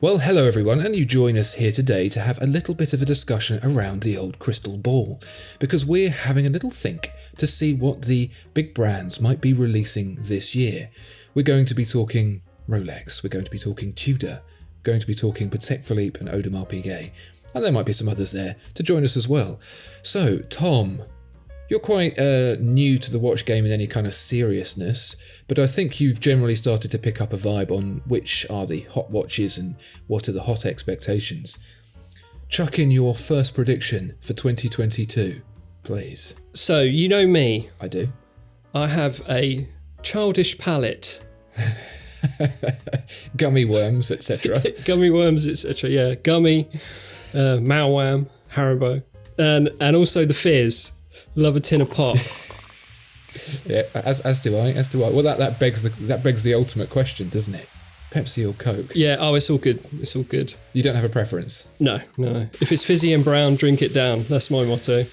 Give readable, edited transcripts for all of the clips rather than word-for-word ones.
Well, hello everyone, and you join us here today to have a little bit of a discussion around the old crystal ball, because we're having a little think to see what the big brands might be releasing this year. We're going to be talking Rolex, we're going to be talking Tudor, going to be talking Patek Philippe and Audemars Piguet, and there might be some others there to join us as well. So, Tom, you're quite new to the watch game in any kind of seriousness, but I think you've generally started to pick up a vibe on which are the hot watches and what are the hot expectations. Chuck in your first prediction for 2022, please. So, you know me. I do. I have a childish palate. Gummy worms, etc. Gummy worms, etc. Yeah, gummy, Malwam, Haribo, and also the fizz. Love a tin of pop. Yeah, as do I. Well, that begs the ultimate question, doesn't it? Pepsi or Coke? Yeah. Oh, it's all good. It's all good. You don't have a preference? No. If it's fizzy and brown, drink it down. That's my motto.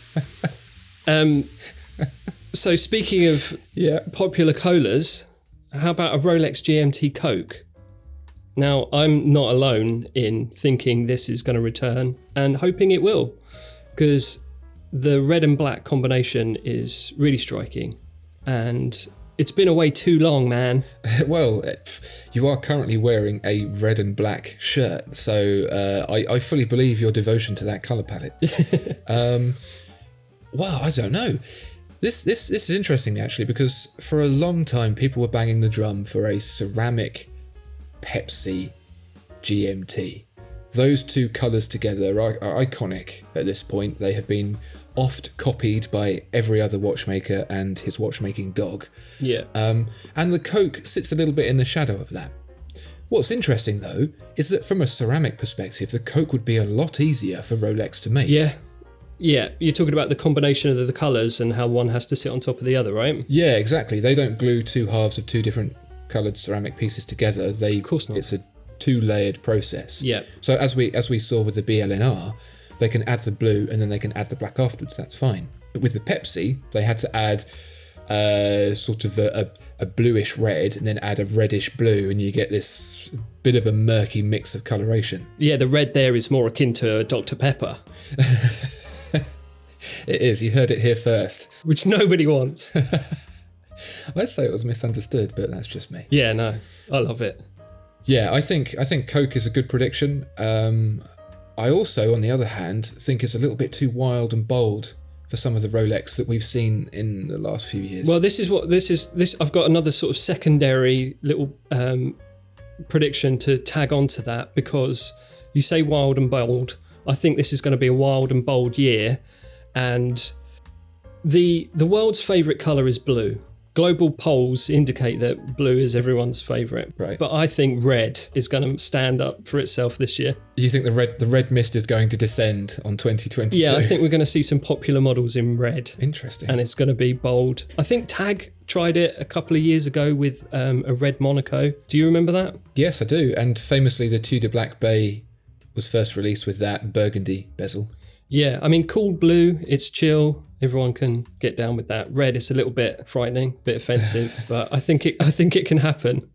So speaking of popular colas, how about a Rolex GMT Coke? Now, I'm not alone in thinking this is going to return and hoping it will, because the red and black combination is really striking, and it's been away too long, man. Well, you are currently wearing a red and black shirt, so I fully believe your devotion to that colour palette. Well, I don't know. This is interesting, actually, because for a long time people were banging the drum for a ceramic Pepsi GMT. Those two colours together are iconic at this point. They have been oft copied by every other watchmaker and his watchmaking dog. Yeah. And the Coke sits a little bit in the shadow of that. What's interesting, though, is that from a ceramic perspective, the Coke would be a lot easier for Rolex to make. Yeah. You're talking about the combination of the colours and how one has to sit on top of the other, right? Yeah, exactly. They don't glue two halves of two different coloured ceramic pieces together. Of course not. It's a two-layered process. Yeah. So as we saw with the BLNR, they can add the blue and then they can add the black afterwards. That's fine. But with the Pepsi, they had to add sort of a bluish red and then add a reddish blue, and you get this bit of a murky mix of coloration. Yeah, the red there is more akin to Dr. Pepper. It is. You heard it here first. Which nobody wants. I'd say it was misunderstood, but that's just me. Yeah, no, I love it. Yeah, I think Coke is a good prediction. I also, on the other hand, think it's a little bit too wild and bold for some of the Rolex that we've seen in the last few years. Well, this is. I've got another sort of secondary little prediction to tag onto that, because you say wild and bold. I think this is going to be a wild and bold year, and the world's favourite colour is blue. Global polls indicate that blue is everyone's favourite, right? But I think red is going to stand up for itself this year. You think the red mist is going to descend on 2022? Yeah, I think we're going to see some popular models in red. Interesting. And it's going to be bold. I think Tag tried it a couple of years ago with a red Monaco. Do you remember that? Yes, I do. And famously, the Tudor Black Bay was first released with that burgundy bezel. Yeah, I mean, cool blue, it's chill. Everyone can get down with that. Red is a little bit frightening, a bit offensive, but I think it can happen.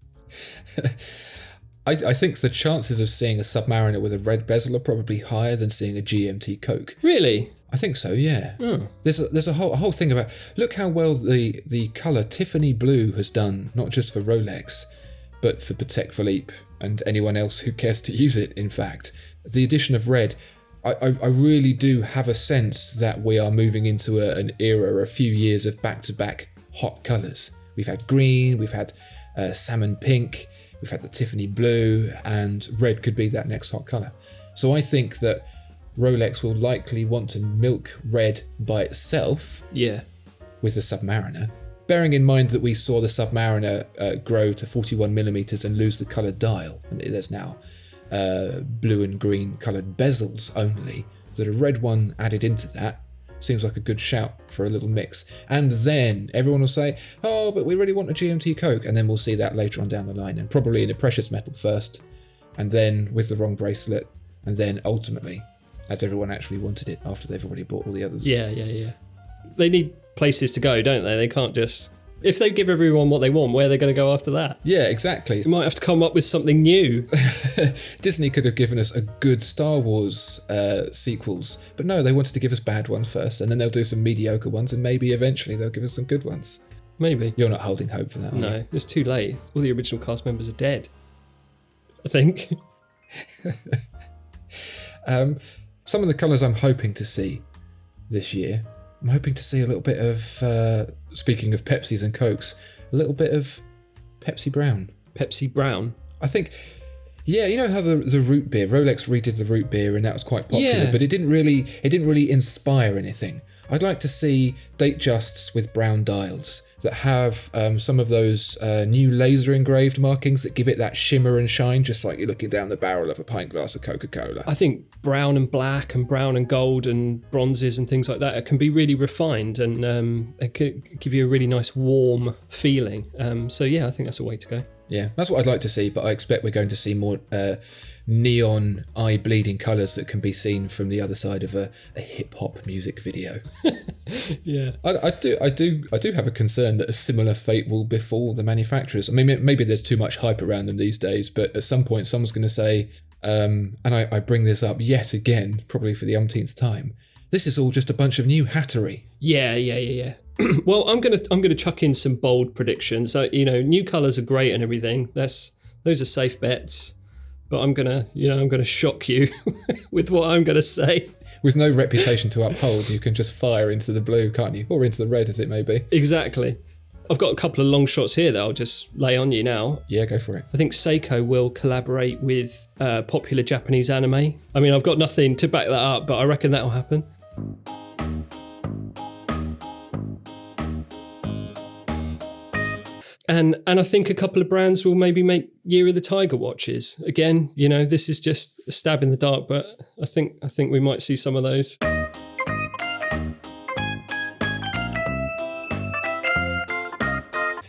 I think the chances of seeing a Submariner with a red bezel are probably higher than seeing a GMT Coke. Really? I think so, yeah. Oh. There's a whole thing about, look how well the colour Tiffany blue has done, not just for Rolex, but for Patek Philippe and anyone else who cares to use it, in fact. The addition of red, I really do have a sense that we are moving into an era, a few years of back-to-back hot colours. We've had green, we've had salmon pink, we've had the Tiffany blue, and red could be that next hot colour. So I think that Rolex will likely want to milk red by itself with the Submariner, bearing in mind that we saw the Submariner grow to 41mm and lose the coloured dial, and there's now blue and green coloured bezels only, that a red one added into that seems like a good shout for a little mix. And then everyone will say, oh, but we really want a GMT Coke, and then we'll see that later on down the line, and probably in a precious metal first, and then with the wrong bracelet, and then ultimately as everyone actually wanted it after they've already bought all the others. Yeah. They need places to go, don't they? They can't just If they give everyone what they want, where are they going to go after that? Yeah, exactly. You might have to come up with something new. Disney could have given us a good Star Wars sequels, but no, they wanted to give us bad ones first, and then they'll do some mediocre ones, and maybe eventually they'll give us some good ones. Maybe. You're not holding hope for that, are you? No, it's too late. All the original cast members are dead, I think. Some of the colours I'm hoping to see this year, I'm hoping to see a little bit of, speaking of Pepsis and Cokes, a little bit of Pepsi Brown. Pepsi Brown? I think, yeah, you know how the root beer, Rolex redid the root beer and that was quite popular, but it didn't really inspire anything. I'd like to see Datejusts with brown dials that have some of those new laser engraved markings that give it that shimmer and shine, just like you're looking down the barrel of a pint glass of Coca-Cola. I think brown and black and brown and gold and bronzes and things like that, it can be really refined and it can give you a really nice warm feeling. So yeah, I think that's a way to go. Yeah, that's what I'd like to see, but I expect we're going to see more neon eye-bleeding colours that can be seen from the other side of a hip-hop music video. Yeah, I do have a concern that a similar fate will befall the manufacturers. I mean, maybe there's too much hype around them these days, but at some point someone's going to say, and I bring this up yet again, probably for the umpteenth time, this is all just a bunch of new hattery. Yeah. Well, I'm gonna chuck in some bold predictions. So, new colours are great and everything. Those are safe bets. But I'm gonna shock you with what I'm gonna say. With no reputation to uphold, you can just fire into the blue, can't you? Or into the red, as it may be. Exactly. I've got a couple of long shots here that I'll just lay on you now. Yeah, go for it. I think Seiko will collaborate with popular Japanese anime. I mean, I've got nothing to back that up, but I reckon that'll happen. And I think a couple of brands will maybe make Year of the Tiger watches. Again, this is just a stab in the dark, but I think we might see some of those.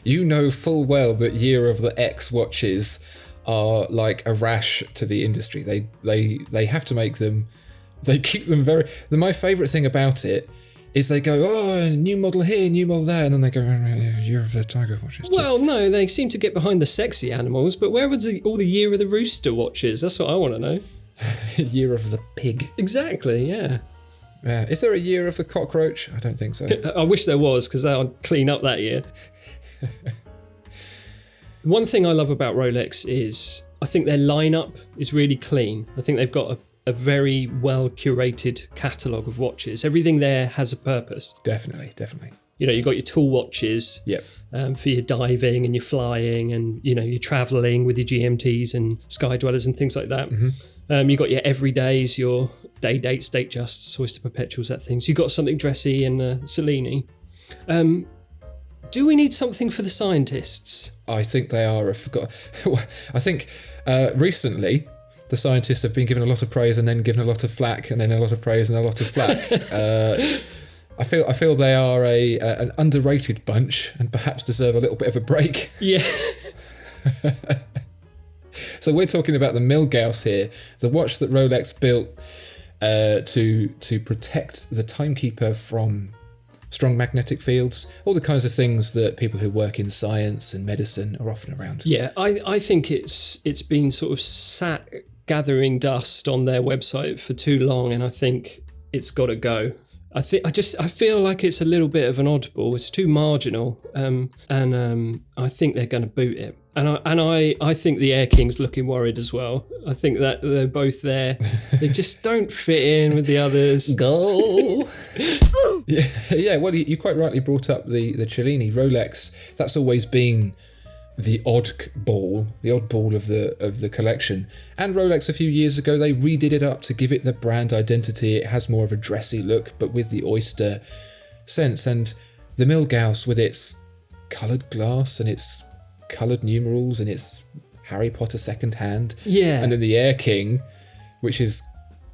You know full well that Year of the X watches are like a rash to the industry. They have to make them. They keep them very. My favourite thing about it is they go, oh, new model here, new model there, and then they go, oh, Year of the Tiger watches. Well, no, they seem to get behind the sexy animals, but where was all the Year of the Rooster watches? That's what I want to know. Year of the Pig. Exactly, yeah. Is there a Year of the Cockroach? I don't think so. I wish there was, because that would clean up that year. One thing I love about Rolex is I think their lineup is really clean. I think they've got a very well curated catalogue of watches. Everything there has a purpose. Definitely. You've got your tool watches for your diving and your flying and, your travelling with your GMTs and Sky Dwellers and things like that. Mm-hmm. You've got your everydays, your day dates, Datejusts, Oyster Perpetuals, that things. You've got something dressy and Cellini. Do we need something for the scientists? I think they are. I think recently the scientists have been given a lot of praise and then given a lot of flack and then a lot of praise and a lot of flack. I feel they are an underrated bunch and perhaps deserve a little bit of a break. Yeah. So we're talking about the Milgauss here, the watch that Rolex built to protect the timekeeper from strong magnetic fields, all the kinds of things that people who work in science and medicine are often around. Yeah, I think it's been sort of sat gathering dust on their website for too long, and I think it's got to go. I feel like it's a little bit of an oddball. It's too marginal, and I think they're going to boot it. And I think the Air King's looking worried as well. I think that they're both there. They just don't fit in with the others. Go. Yeah. Well, you quite rightly brought up the Cellini Rolex. That's always been the oddball of the collection. And Rolex a few years ago, they redid it up to give it the brand identity. It has more of a dressy look, but with the oyster sense. And the Milgauss with its coloured glass and its coloured numerals and its Harry Potter second hand. Yeah. And then the Air King, which is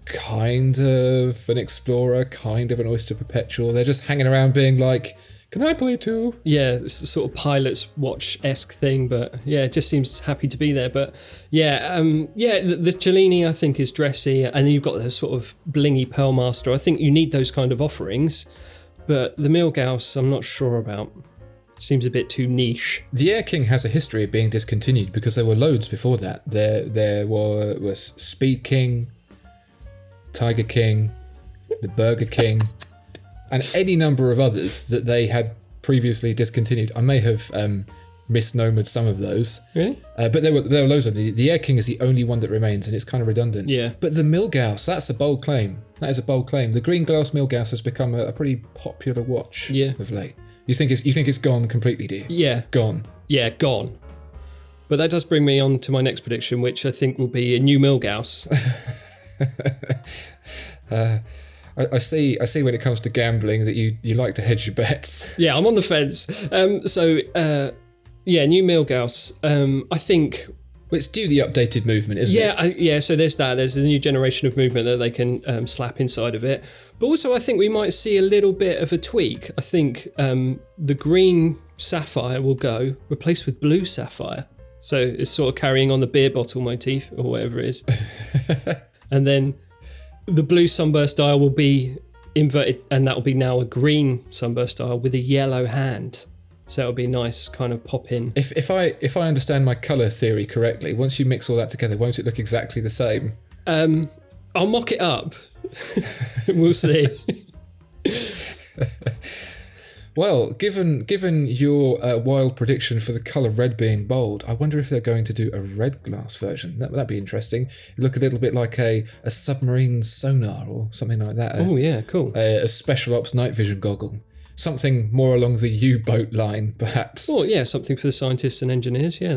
kind of an explorer, kind of an Oyster Perpetual. They're just hanging around being like, can I play too? Yeah, it's a sort of pilot's watch-esque thing, but yeah, it just seems happy to be there. But the Cellini, I think, is dressy, and then you've got the sort of blingy Pearlmaster. I think you need those kind of offerings, but the Milgauss, I'm not sure about. seems a bit too niche. The Air King has a history of being discontinued because there were loads before that. There was Speed King, Tiger King, the Burger King, and any number of others that they had previously discontinued. I may have misnomered some of those. Really? But there were loads of them. The Air King is the only one that remains, and it's kind of redundant. Yeah. But the Milgauss, that's a bold claim. That is a bold claim. The green glass Milgauss has become a pretty popular watch of late. You think it's gone completely, do you? Yeah. Gone. Yeah, gone. But that does bring me on to my next prediction, which I think will be a new Milgauss. I see when it comes to gambling that you like to hedge your bets. Yeah, I'm on the fence. New Milgauss. I think... Well, it's due the updated movement, isn't it? So there's that. There's a new generation of movement that they can slap inside of it. But also I think we might see a little bit of a tweak. I think the green sapphire will go, replaced with blue sapphire. So it's sort of carrying on the beer bottle motif or whatever it is. And then the blue sunburst dial will be inverted, and that will be now a green sunburst dial with a yellow hand. So it'll be nice kind of pop in. If I understand my colour theory correctly, once you mix all that together, won't it look exactly the same? I'll mock it up. We'll see. Well, given your wild prediction for the colour red being bold, I wonder if they're going to do a red glass version. That'd be interesting. It'd look a little bit like a submarine sonar or something like that. Oh yeah, cool. A special ops night vision goggle. Something more along the U-boat line, perhaps. Oh yeah, something for the scientists and engineers. Yeah,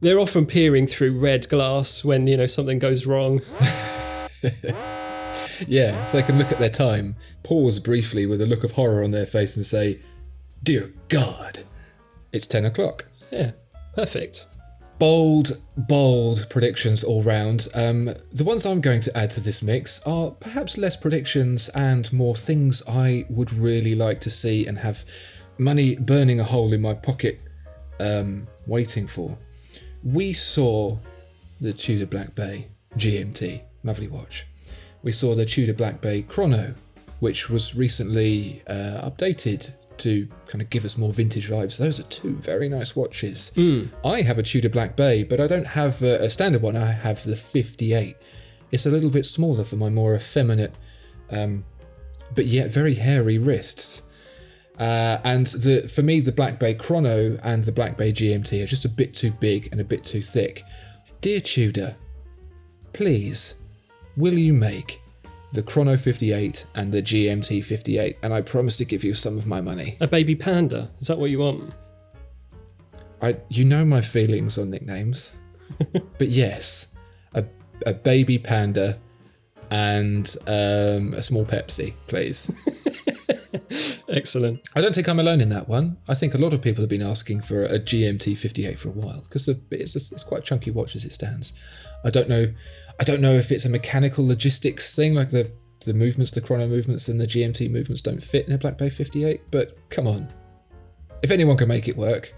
they're often peering through red glass when something goes wrong. Yeah, so they can look at their time, pause briefly with a look of horror on their face and say, "Dear God, it's 10 o'clock." Yeah, perfect. Bold predictions all round. The ones I'm going to add to this mix are perhaps less predictions and more things I would really like to see and have money burning a hole in my pocket waiting for. We saw the Tudor Black Bay GMT, lovely watch. We saw the Tudor Black Bay Chrono, which was recently updated to kind of give us more vintage vibes. Those are two very nice watches. I have a Tudor Black Bay, but I don't have a standard one. I have the 58. It's a little bit smaller for my more effeminate, but yet very hairy wrists. And for me, the Black Bay Chrono and the Black Bay GMT are just a bit too big and a bit too thick. Dear Tudor, please, will you make the Chrono 58 and the GMT 58, and I promise to give you some of my money. A baby panda, is that what you want? You know my feelings on nicknames, but yes, a baby panda and a small Pepsi, please. Excellent. I don't think I'm alone in that one. I think a lot of people have been asking for a GMT 58 for a while because it's quite a chunky watch as it stands. I don't know if it's a mechanical logistics thing, like the movements, the chrono movements and the GMT movements don't fit in a Black Bay 58, but come on. If anyone can make it work,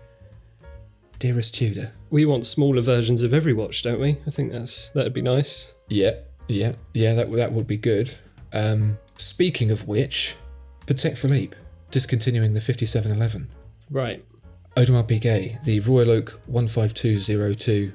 dearest Tudor. We want smaller versions of every watch, don't we? I think that'd be nice. Yeah, that would be good. Speaking of which, Patek Philippe discontinuing the 5711. Right. Audemars Piguet, the Royal Oak 15202,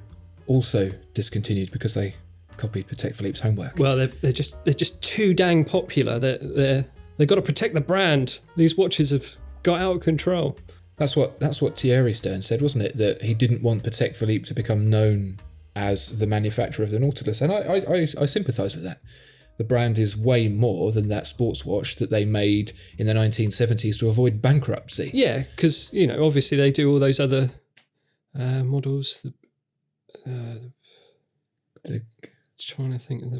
also discontinued because they copied Patek Philippe's homework. Well, they're just too dang popular. They've got to protect the brand. These watches have got out of control. That's what Thierry Stern said, wasn't it? That he didn't want Patek Philippe to become known as the manufacturer of the Nautilus, and I sympathise with that. The brand is way more than that sports watch that they made in the 1970s to avoid bankruptcy. Yeah, because obviously they do all those other models. Trying to think of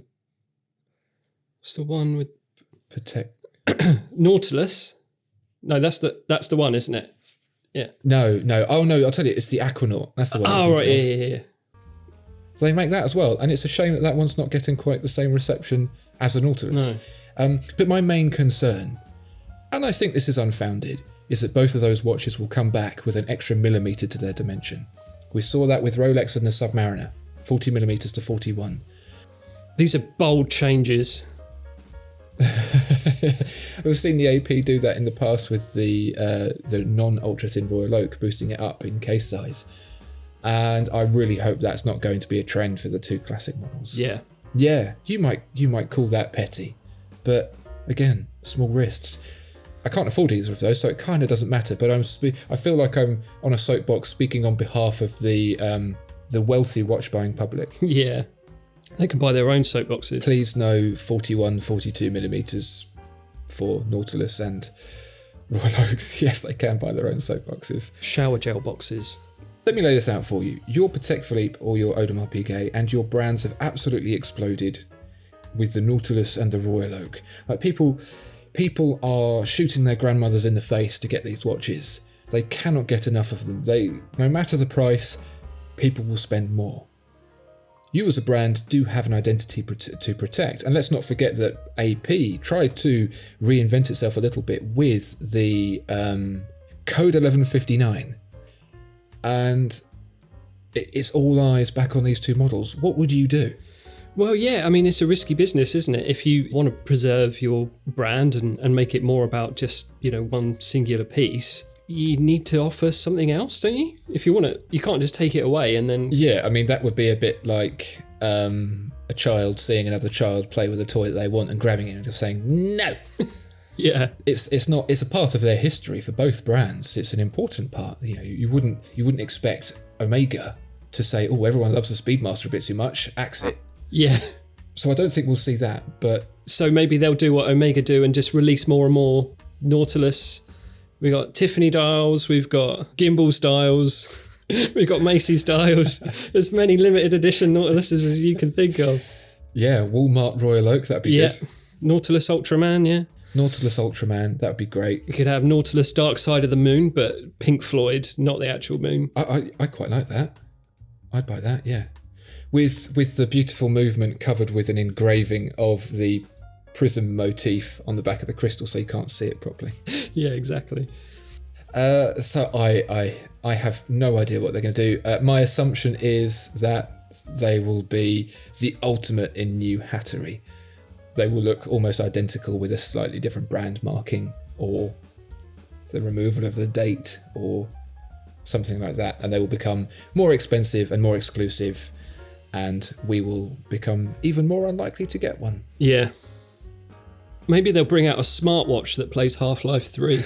what's the one with Patek Nautilus? No, that's the one, isn't it? Yeah. No. Oh no, I'll tell you, it's the Aquanaut. That's the one. Oh right, yeah. So they make that as well, and it's a shame that one's not getting quite the same reception as a Nautilus. No. But my main concern, and I think this is unfounded, is that both of those watches will come back with an extra millimetre to their dimension. We saw that with Rolex and the Submariner, 40 millimetres to 41. These are bold changes. We've seen the AP do that in the past with the non-ultra thin Royal Oak, boosting it up in case size. And I really hope that's not going to be a trend for the 2 classic models. Yeah. Yeah, you might call that petty, but again, small wrists. I can't afford either of those, so it kind of doesn't matter. But I feel like I'm on a soapbox speaking on behalf of the wealthy watch buying public. Yeah, they can buy their own soapboxes. Please no 41, 42 millimeters for Nautilus and Royal Oaks. Yes, they can buy their own soapboxes. Shower gel boxes. Let me lay this out for you. Your Patek Philippe or your Audemars Piguet and your brands have absolutely exploded with the Nautilus and the Royal Oak. Like people are shooting their grandmothers in the face to get these watches. They cannot get enough of them. No matter the price, people will spend more. You as a brand do have an identity to protect. And let's not forget that AP tried to reinvent itself a little bit with the Code 1159. And it's all eyes back on these 2 models. What would you do? Well, yeah, I mean, it's a risky business, isn't it? If you want to preserve your brand and make it more about just, one singular piece, you need to offer something else, don't you? If you want to, you can't just take it away and then... Yeah, I mean, that would be a bit like a child seeing another child play with a toy that they want and grabbing it and just saying, no! Yeah. It's a part of their history for both brands. It's an important part. You wouldn't expect Omega to say, oh, everyone loves the Speedmaster a bit too much, axe it. Yeah. So I don't think we'll see that, but... So maybe they'll do what Omega do and just release more and more Nautilus. We've got Tiffany dials, we've got Gimbal dials, we've got Macy's dials. As many limited edition Nautiluses as you can think of. Yeah, Walmart Royal Oak, that'd be good. Nautilus Ultraman, yeah. Nautilus Ultraman, that'd be great. You could have Nautilus Dark Side of the Moon, but Pink Floyd, not the actual moon. I quite like that. I'd buy that, yeah. With the beautiful movement covered with an engraving of the prism motif on the back of the crystal so you can't see it properly. Yeah, exactly. So I have no idea what they're going to do. My assumption is that they will be the ultimate in new hattery. They will look almost identical with a slightly different brand marking or the removal of the date or something like that, and they will become more expensive and more exclusive, and we will become even more unlikely to get one. Yeah. Maybe they'll bring out a smartwatch that plays Half-Life 3.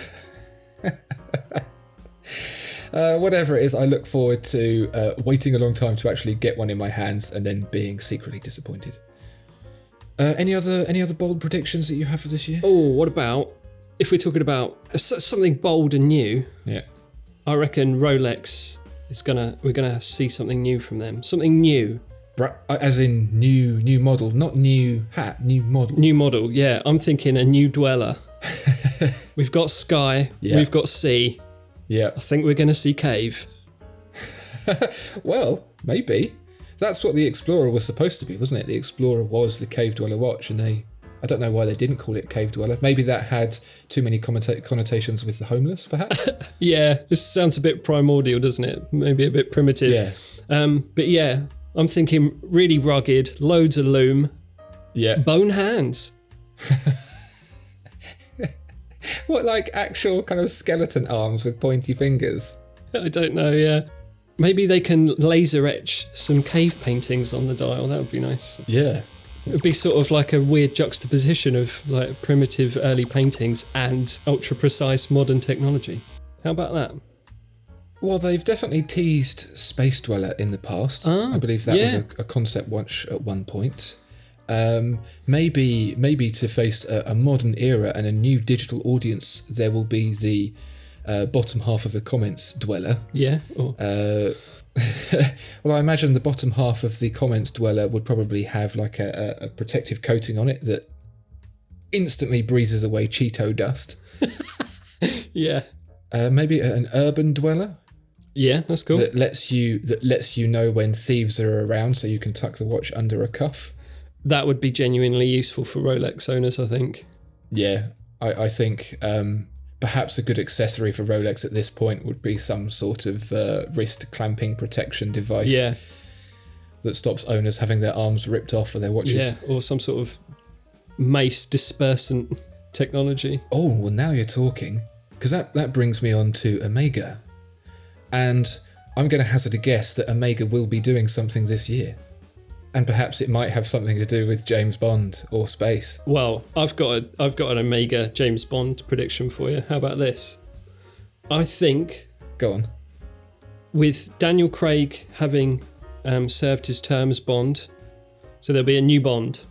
Whatever it is, I look forward to waiting a long time to actually get one in my hands and then being secretly disappointed. Any other bold predictions that you have for this year? Oh, what about, if we're talking about something bold and new, Yeah. I reckon Rolex we're gonna see something new from them. Something new. As in new model, not new hat, new model. New model, yeah. I'm thinking a new dweller. We've got sky, Yeah. we've got sea. Yeah. I think we're gonna see cave. Well, maybe. That's what the Explorer was supposed to be, wasn't it? The Explorer was the cave dweller watch, and I don't know why they didn't call it cave dweller. Maybe that had too many connotations with the homeless, perhaps? Yeah, this sounds a bit primordial, doesn't it? Maybe a bit primitive. Yeah. But yeah, I'm thinking really rugged, loads of loom, Yeah. bone hands. What, like actual kind of skeleton arms with pointy fingers? I don't know, yeah. Maybe they can laser etch some cave paintings on the dial. That would be nice. Yeah. It would be sort of like a weird juxtaposition of like primitive early paintings and ultra precise modern technology. How about that? Well, they've definitely teased Space Dweller in the past. I believe that was a concept watch at one point. Maybe to face a modern era and a new digital audience, there will be the bottom half of the comments dweller. Yeah. Well, I imagine the bottom half of the comments dweller would probably have like a protective coating on it that instantly breezes away Cheeto dust. Yeah. Maybe an urban dweller. Yeah, that's cool. That lets you know when thieves are around, so you can tuck the watch under a cuff. That would be genuinely useful for Rolex owners, I think. Yeah, I think perhaps a good accessory for Rolex at this point would be some sort of wrist clamping protection device. Yeah. That stops owners having their arms ripped off of their watches. Yeah, or some sort of mace dispersant. technology. Oh, well, now you're talking. Because that brings me on to Omega. And I'm going to hazard a guess that Omega will be doing something this year. And perhaps it might have something to do with James Bond or space. Well, I've got an Omega James Bond prediction for you. How about this? I think... Go on. With Daniel Craig having served his term as Bond, so there'll be a new Bond.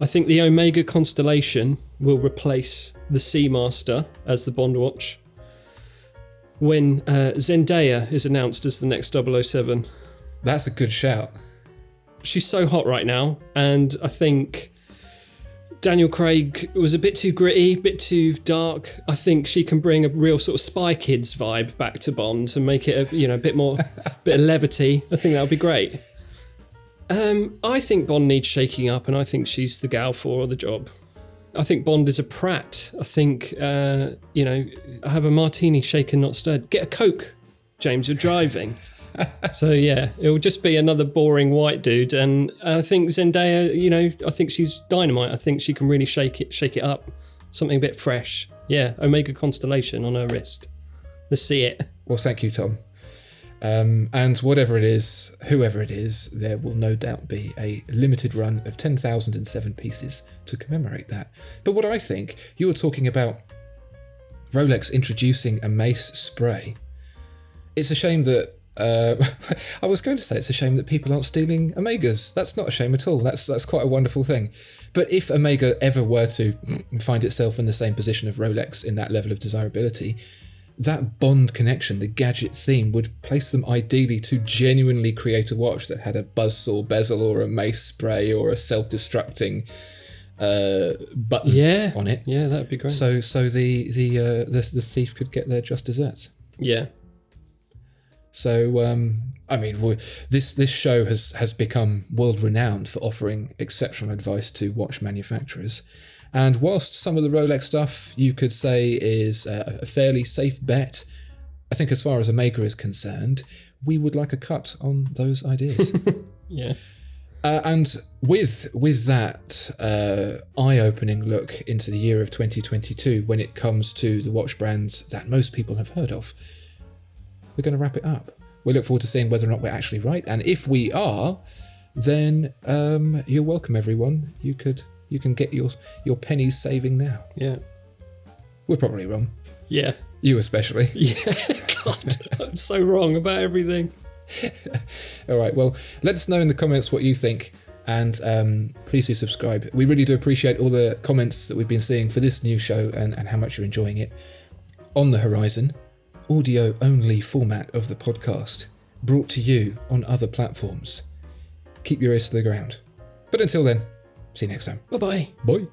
I think the Omega Constellation will replace the Seamaster as the Bond watch when Zendaya is announced as the next 007. That's a good shout. She's so hot right now, and I think Daniel Craig was a bit too gritty, a bit too dark. I think she can bring a real sort of Spy Kids vibe back to Bond and make it a bit more, bit of levity. I think that would be great. I think Bond needs shaking up, and I think she's the gal for the job. I think Bond is a prat. I think, I have a martini shaken, not stirred. Get a Coke, James, you're driving. So, yeah, it will just be another boring white dude. And I think Zendaya, I think she's dynamite. I think she can really shake it up. Something a bit fresh. Yeah, Omega Constellation on her wrist. Let's see it. Well, thank you, Tom. And whatever it is, whoever it is, there will no doubt be a limited run of 10,007 pieces to commemorate that. But what I think, you were talking about Rolex introducing a mace spray. It's a shame that, I was going to say it's a shame that people aren't stealing Omegas. That's not a shame at all. That's quite a wonderful thing. But if Omega ever were to find itself in the same position of Rolex in that level of desirability, that Bond connection, the gadget theme, would place them ideally to genuinely create a watch that had a buzzsaw bezel or a mace spray or a self-destructing button on it. Yeah, that'd be great. So the thief could get their just desserts. Yeah. So this show has become world renowned for offering exceptional advice to watch manufacturers. And whilst some of the Rolex stuff you could say is a fairly safe bet, I think as far as Omega is concerned, we would like a cut on those ideas. Yeah. And with that eye-opening look into the year of 2022, when it comes to the watch brands that most people have heard of, we're going to wrap it up. We look forward to seeing whether or not we're actually right. And if we are, then you're welcome, everyone. You can get your pennies saving now. Yeah. We're probably wrong. Yeah. You especially. Yeah. God, I'm so wrong about everything. All right. Well, let us know in the comments what you think. And please do subscribe. We really do appreciate all the comments that we've been seeing for this new show and how much you're enjoying it. On the horizon, audio-only format of the podcast, brought to you on other platforms. Keep your ears to the ground. But until then, see you next time. Bye-bye. Bye.